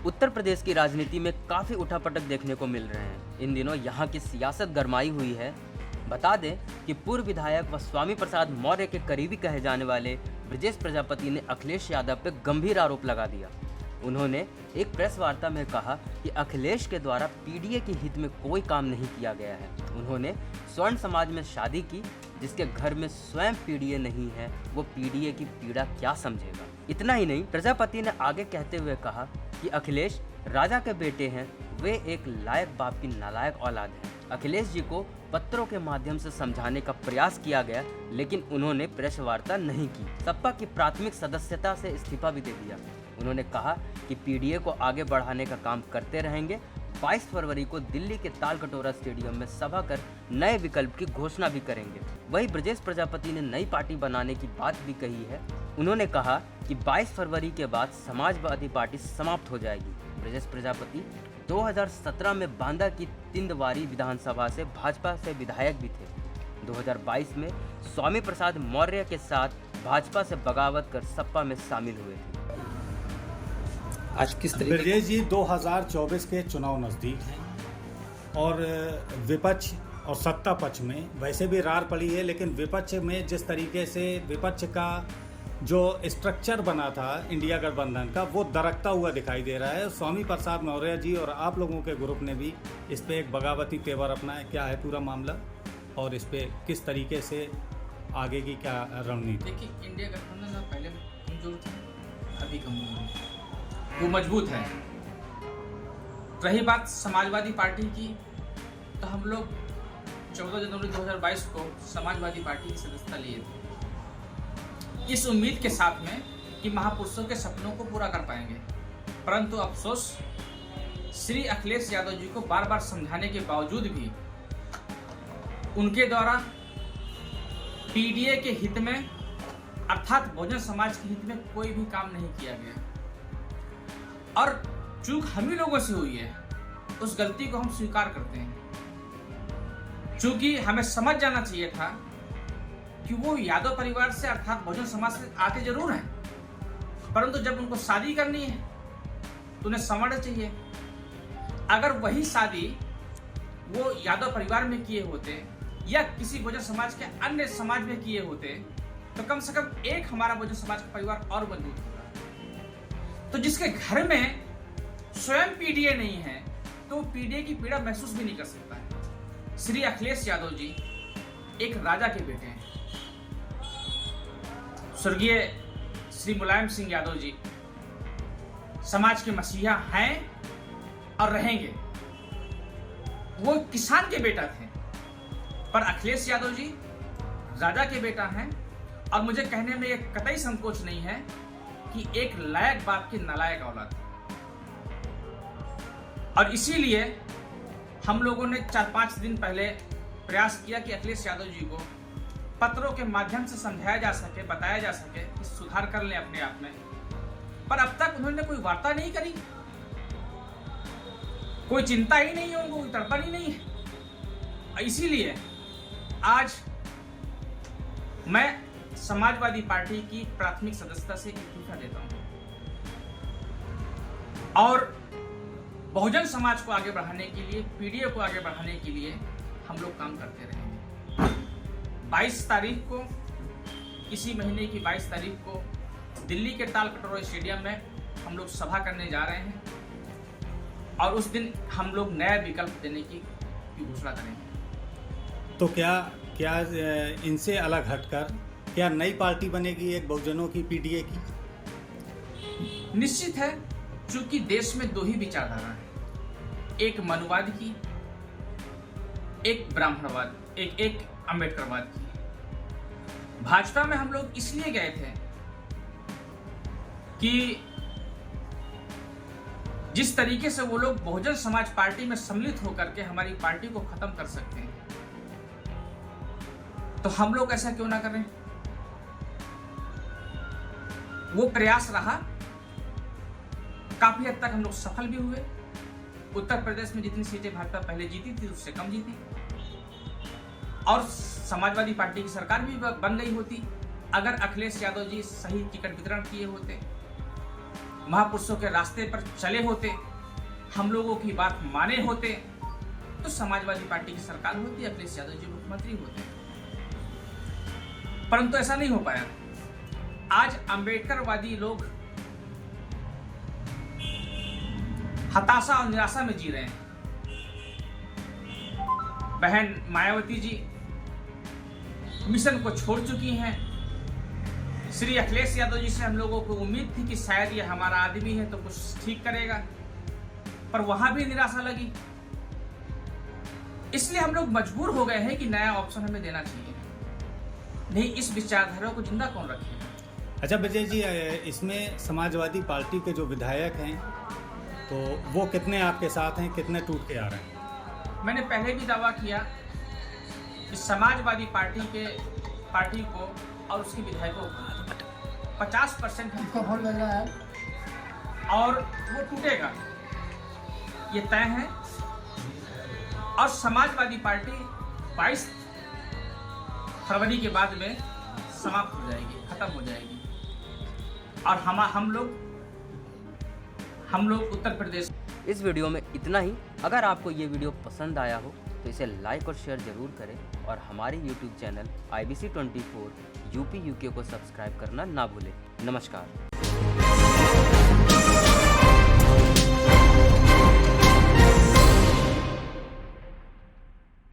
उत्तर प्रदेश की राजनीति में काफ़ी उठापटक देखने को मिल रहे हैं। इन दिनों यहाँ की सियासत गरमाई हुई है। बता दें कि पूर्व विधायक व स्वामी प्रसाद मौर्य के करीबी कहे जाने वाले ब्रजेश प्रजापति ने अखिलेश यादव पर गंभीर आरोप लगा दिया। उन्होंने एक प्रेस वार्ता में कहा कि अखिलेश के द्वारा पीडीए के हित में कोई काम नहीं किया गया है। उन्होंने स्वर्ण समाज में शादी की, जिसके घर में स्वयं पीडीए नहीं है वो पीडीए की पीड़ा क्या समझेगा। इतना ही नहीं, प्रजापति ने आगे कहते हुए कहा कि अखिलेश राजा के बेटे हैं, वे एक लायक बाप की नालायक औलाद है। अखिलेश जी को पत्रों के माध्यम से समझाने का प्रयास किया गया, लेकिन उन्होंने प्रेस वार्ता नहीं की। सपा की प्राथमिक सदस्यता से इस्तीफा भी दे दिया। उन्होंने कहा कि पीडीए को आगे बढ़ाने का काम करते रहेंगे। 22 फरवरी को दिल्ली के तालकटोरा स्टेडियम में सभा कर नए विकल्प की घोषणा भी करेंगे। वहीं ब्रजेश प्रजापति ने नई पार्टी बनाने की बात भी कही है। उन्होंने कहा कि 22 फरवरी के बाद समाजवादी पार्टी समाप्त हो जाएगी। ब्रजेश प्रजापति 2017 में बांदा की तिंदवारी विधानसभा से भाजपा से विधायक भी थे। 2022 में स्वामी प्रसाद मौर्य के साथ भाजपा से बगावत कर सपा में शामिल हुए थे। आज किस तरीके ब्रजेश जी 2024 के चुनाव नज़दीक हैं और विपक्ष और सत्ता पक्ष में वैसे भी रार पड़ी है, लेकिन विपक्ष में जिस तरीके से विपक्ष का जो स्ट्रक्चर बना था इंडिया गठबंधन का, वो दरकता हुआ दिखाई दे रहा है। स्वामी प्रसाद मौर्य जी और आप लोगों के ग्रुप ने भी इस पे एक बगावती तेवर अपनाया। क्या है पूरा मामला और इस पे किस तरीके से आगे की क्या रणनीति? देखिए, इंडिया गठबंधन पहले कमजोर था, अभी कमजोर है, वो मजबूत है। रही बात समाजवादी पार्टी की, तो हम लोग 14 जनवरी 2022 को समाजवादी पार्टी की सदस्यता लिए थे, इस उम्मीद के साथ में कि महापुरुषों के सपनों को पूरा कर पाएंगे। परंतु अफसोस, श्री अखिलेश यादव जी को बार बार समझाने के बावजूद भी उनके द्वारा पीडीए के हित में अर्थात बहुजन समाज के हित में कोई भी काम नहीं किया गया और चूक हम ही लोगों से हुई है। उस गलती को हम स्वीकार करते हैं। चूंकि हमें समझ जाना चाहिए था कि वो यादव परिवार से अर्थात बहुजन समाज से आते जरूर हैं, परंतु जब उनको शादी करनी है तो उन्हें समझना चाहिए। अगर वही शादी वो यादव परिवार में किए होते या किसी बहुजन समाज के अन्य समाज में किए होते तो कम से कम एक हमारा बहुजन समाज का परिवार और मजबूत होगा। तो जिसके घर में स्वयं पीडीए नहीं है तो पीडीए की पीड़ा महसूस भी नहीं कर सकता है। श्री अखिलेश यादव जी एक राजा के बेटे हैं। स्वर्गीय श्री मुलायम सिंह यादव जी समाज के मसीहा हैं और रहेंगे। वो किसान के बेटा थे, पर अखिलेश यादव जी राजा के बेटा हैं और मुझे कहने में एक कतई संकोच नहीं है कि एक लायक बाप की नालायक औलाद। और इसीलिए हम लोगों ने 4-5 दिन पहले प्रयास किया कि अखिलेश यादव जी को पत्रों के माध्यम से समझाया जा सके, बताया जा सके कि सुधार कर लें अपने आप में, पर अब तक उन्होंने कोई वार्ता नहीं करी, कोई चिंता ही नहीं है उनको, कोई तड़पन ही नहीं है। इसीलिए आज मैं समाजवादी पार्टी की प्राथमिक सदस्यता से इस्तीफा देता हूं और बहुजन समाज को आगे बढ़ाने के लिए, पीडीए को आगे बढ़ाने के लिए हम लोग काम करते रहेंगे। 22 तारीख को, इसी महीने की 22 तारीख को दिल्ली के तालकटोरा स्टेडियम में हम लोग सभा करने जा रहे हैं और उस दिन हम लोग नया विकल्प देने की घोषणा करेंगे। तो क्या इनसे अलग हटकर क्या नई पार्टी बनेगी एक बहुजनों की, पीडीए की? निश्चित है, चूंकि देश में दो ही विचारधारा है, एक मनुवाद की, एक ब्राह्मणवाद, एक अम्बेडकरवाद की। भाजपा में हम लोग इसलिए गए थे कि जिस तरीके से वो लोग बहुजन समाज पार्टी में सम्मिलित होकर के हमारी पार्टी को खत्म कर सकते हैं, तो हम लोग ऐसा क्यों ना करें। वो प्रयास रहा, काफी हद तक हम लोग सफल भी हुए। उत्तर प्रदेश में जितनी सीटें भाजपा पहले जीती थी उससे कम जीती और समाजवादी पार्टी की सरकार भी बन गई होती अगर अखिलेश यादव जी सही टिकट वितरण किए होते। महापुरुषों के रास्ते पर चले होते, हम लोगों की बात माने होते, तो समाजवादी पार्टी की सरकार होती, अखिलेश यादव जी मुख्यमंत्री होते। परंतु ऐसा नहीं हो पाया। आज अंबेडकरवादी लोग हताशा और निराशा में जी रहे हैं। बहन मायावती जी मिशन को छोड़ चुकी हैं। श्री अखिलेश यादव जी से हम लोगों को उम्मीद थी कि शायद ये हमारा आदमी है तो कुछ ठीक करेगा, पर वहां भी निराशा लगी। इसलिए हम लोग मजबूर हो गए हैं कि नया ऑप्शन हमें देना चाहिए, नहीं इस विचारधारा को जिंदा कौन रखेगा। अच्छा विजय जी, इसमें समाजवादी पार्टी के जो विधायक हैं तो वो कितने आपके साथ हैं, कितने टूट के आ रहे हैं? मैंने पहले भी दावा किया कि समाजवादी पार्टी को और उसके विधायकों को 50% है और वो टूटेगा, ये तय है। और समाजवादी पार्टी 22 फरवरी के बाद में समाप्त हो जाएगी, खत्म हो जाएगी। और हम लोग उत्तर प्रदेश। इस वीडियो में इतना ही। अगर आपको ये वीडियो पसंद आया हो तो इसे लाइक और शेयर ज़रूर करें और हमारे YouTube channel IBC 24 UP UK को सब्सक्राइब करना ना भूलें। नमस्कार।